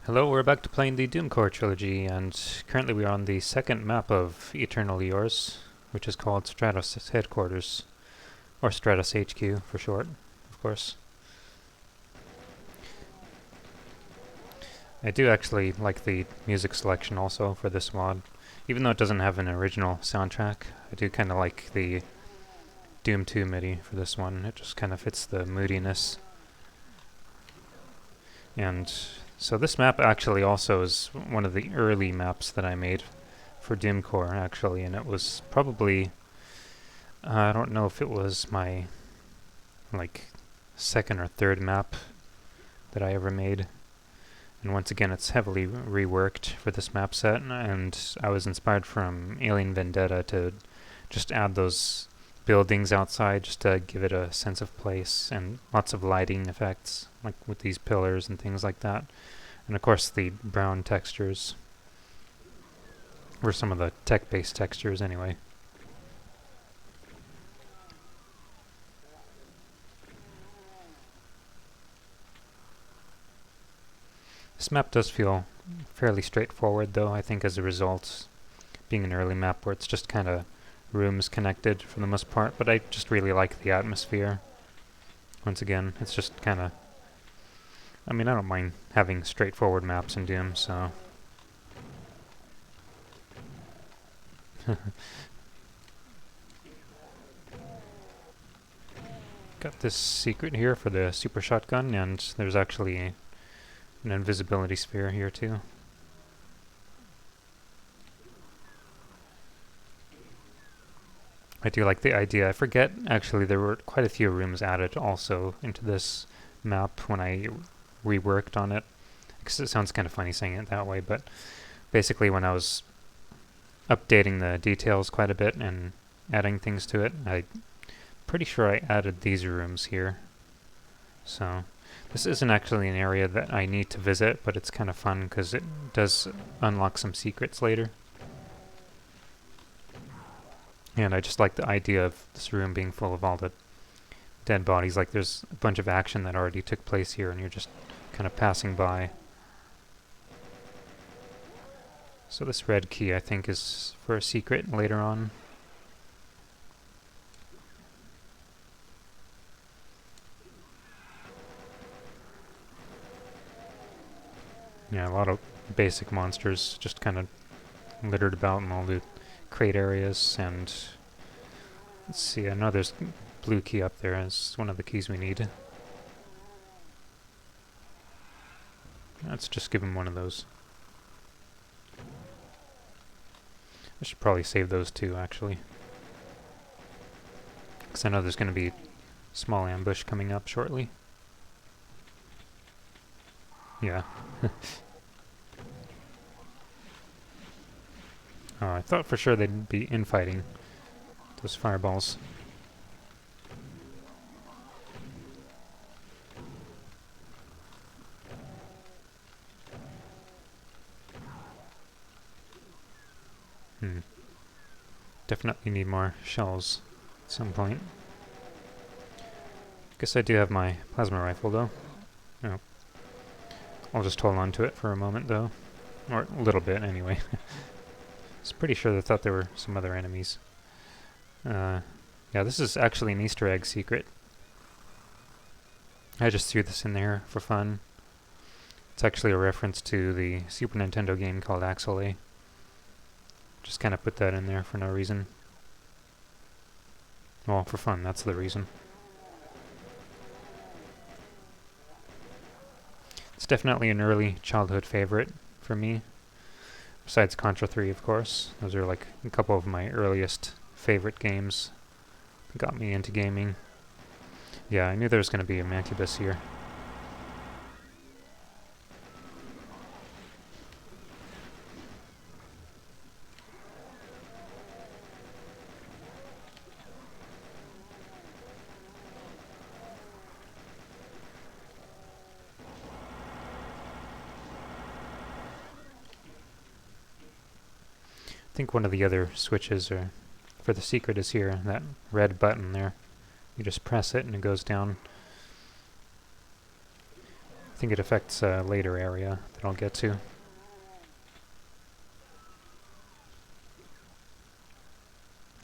Hello, we're back to playing the Doomcore Trilogy, and currently we are on the second map of Eternal Yours, which is called Stratos Headquarters, or Stratos HQ for short, of course. I do actually like the music selection also for this mod. Even though it doesn't have an original soundtrack, I do kind of like the Doom 2 MIDI for this one. It just kind of fits the moodiness. And so this map actually also is one of the early maps that I made for Doomcore actually, and it was probably, I don't know if it was my like second or third map that I ever made. And once again, it's heavily reworked for this map set, and I was inspired from Alien Vendetta to just add those buildings outside just to give it a sense of place, and lots of lighting effects, like with these pillars and things like that. And of course the brown textures were some of the tech-based textures anyway. This map does feel fairly straightforward though, I think, as a result, being an early map where it's just kind of rooms connected for the most part, but I just really like the atmosphere. Once again, it's just kind of, I mean, I don't mind having straightforward maps in Doom, so. Got this secret here for the super shotgun, and there's actually an invisibility sphere here too. I do like the idea. I forget, actually, there were quite a few rooms added also into this map when I reworked on it. Because it sounds kind of funny saying it that way, but basically when I was updating the details quite a bit and adding things to it, I'm pretty sure I added these rooms here. So this isn't actually an area that I need to visit, but it's kind of fun because it does unlock some secrets later. And I just like the idea of this room being full of all the dead bodies. Like there's a bunch of action that already took place here and you're just kind of passing by. So this red key, I think, is for a secret later on. Yeah, a lot of basic monsters just kind of littered about in all the crate areas, and let's see, I know there's blue key up there as one of the keys we need. Let's just give him one of those. I should probably save those two, actually, because I know there's going to be a small ambush coming up shortly. Yeah. Oh, I thought for sure they'd be infighting those fireballs. Definitely need more shells at some point. Guess I do have my plasma rifle though. Oh. I'll just hold on to it for a moment though. Or a little bit anyway. I was pretty sure they thought there were some other enemies. Yeah, this is actually an Easter egg secret. I just threw this in there for fun. It's actually a reference to the Super Nintendo game called Axel A. Just kind of put that in there for no reason. Well, for fun, that's the reason. It's definitely an early childhood favorite for me. Besides Contra 3, of course. Those are like a couple of my earliest favorite games that got me into gaming. Yeah, I knew there was going to be a Mancubus here. I think one of the other switches for the secret is here, that red button there. You just press it and it goes down. I think it affects a later area that I'll get to.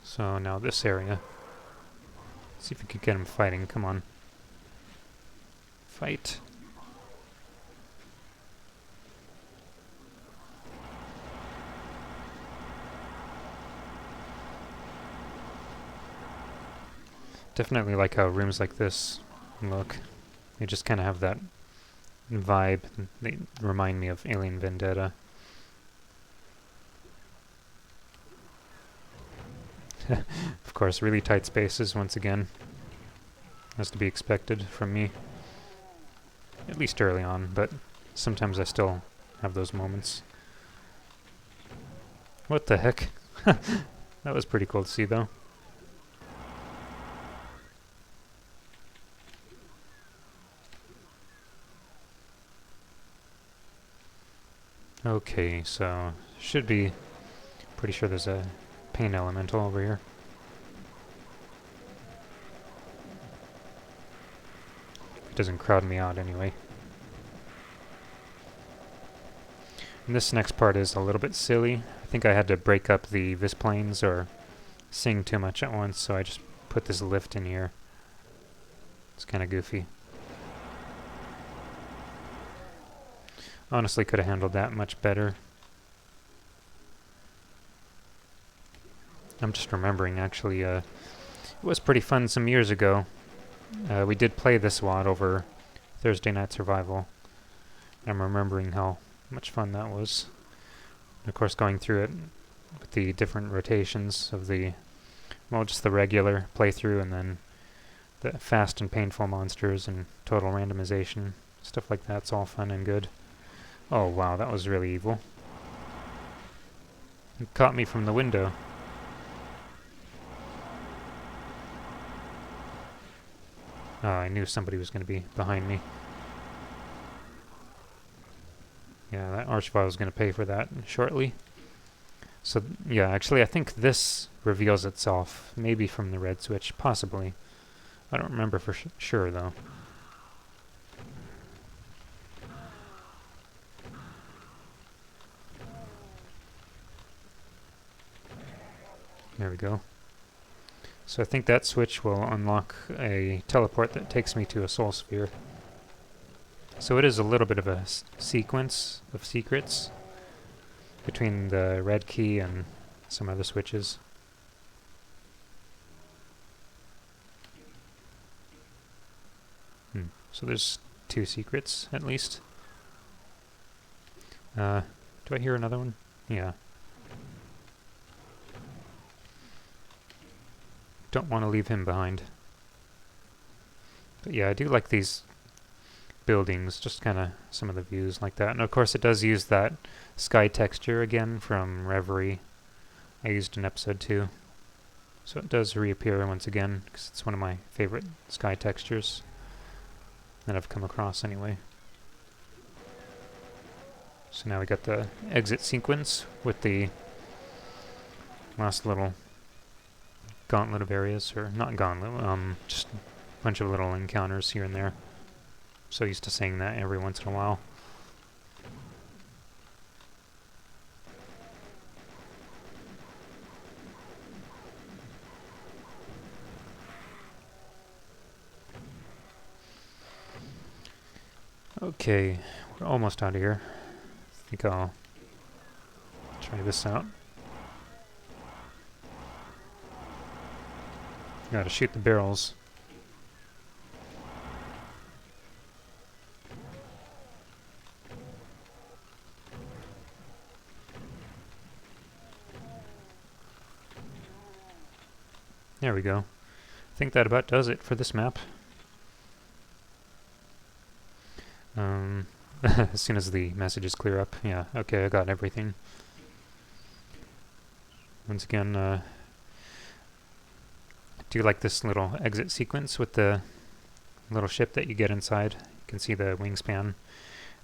So now this area. See if we can get him fighting. Come on. Fight. Definitely like how rooms like this look. They just kind of have that vibe. They remind me of Alien Vendetta. Of course, really tight spaces once again. Has to be expected from me. At least early on, but sometimes I still have those moments. What the heck? That was pretty cool to see though. Okay, so should be pretty sure there's a pain elemental over here. It doesn't crowd me out anyway. And this next part is a little bit silly. I think I had to break up the vis planes or sing too much at once, so I just put this lift in here. It's kind of goofy. Honestly, could have handled that much better. I'm just remembering, actually, it was pretty fun some years ago. We did play this WOD over Thursday Night Survival. I'm remembering how much fun that was. And of course, going through it with the different rotations of the, well, just the regular playthrough and then the fast and painful monsters and total randomization. Stuff like that's all fun and good. Oh wow, that was really evil. It caught me from the window. Oh, I knew somebody was going to be behind me. Yeah, that Archvile is going to pay for that shortly. So, yeah, actually I think this reveals itself, maybe from the red switch, possibly. I don't remember for sure, though. There we go. So I think that switch will unlock a teleport that takes me to a soul sphere. So it is a little bit of a sequence of secrets between the red key and some other switches. So there's 2 secrets, at least. Do I hear another one? Yeah. Don't want to leave him behind. But yeah, I do like these buildings, just kind of some of the views like that. And of course it does use that sky texture again from Reverie I used in episode 2. So it does reappear once again, because it's one of my favorite sky textures that I've come across anyway. So now we got the exit sequence with the last little gauntlet of areas, or not gauntlet, just a bunch of little encounters here and there. So used to saying that every once in a while. Okay, we're almost out of here. I think I'll try this out. Gotta shoot the barrels. There we go. I think that about does it for this map. As soon as the messages clear up. Yeah, okay, I got everything. Once again, I do like this little exit sequence with the little ship that you get inside. You can see the wingspan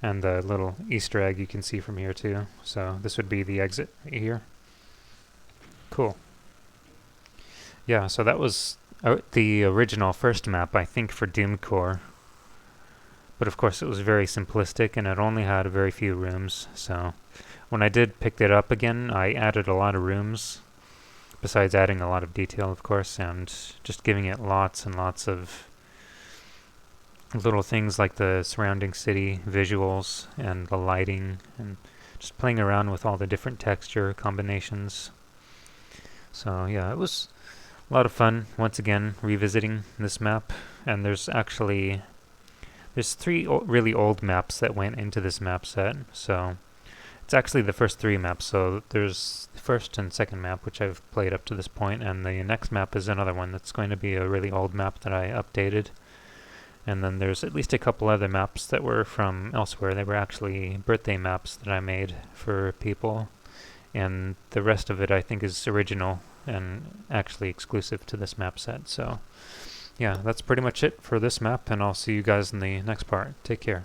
and the little Easter egg you can see from here too. So this would be the exit right here. Cool. Yeah, so that was the original first map, I think, for Doom Core. But of course it was very simplistic and it only had very few rooms, so when I did pick it up again, I added a lot of rooms, besides adding a lot of detail, of course, and just giving it lots and lots of little things like the surrounding city visuals and the lighting, and just playing around with all the different texture combinations. So yeah, it was a lot of fun, once again, revisiting this map. And there's three really old maps that went into this map set, so it's actually the first three maps. So there's the first and second map, which I've played up to this point, and the next map is another one that's going to be a really old map that I updated. And then there's at least a couple other maps that were from elsewhere. They were actually birthday maps that I made for people. And the rest of it I think is original and actually exclusive to this map set. So yeah, that's pretty much it for this map, and I'll see you guys in the next part. Take care.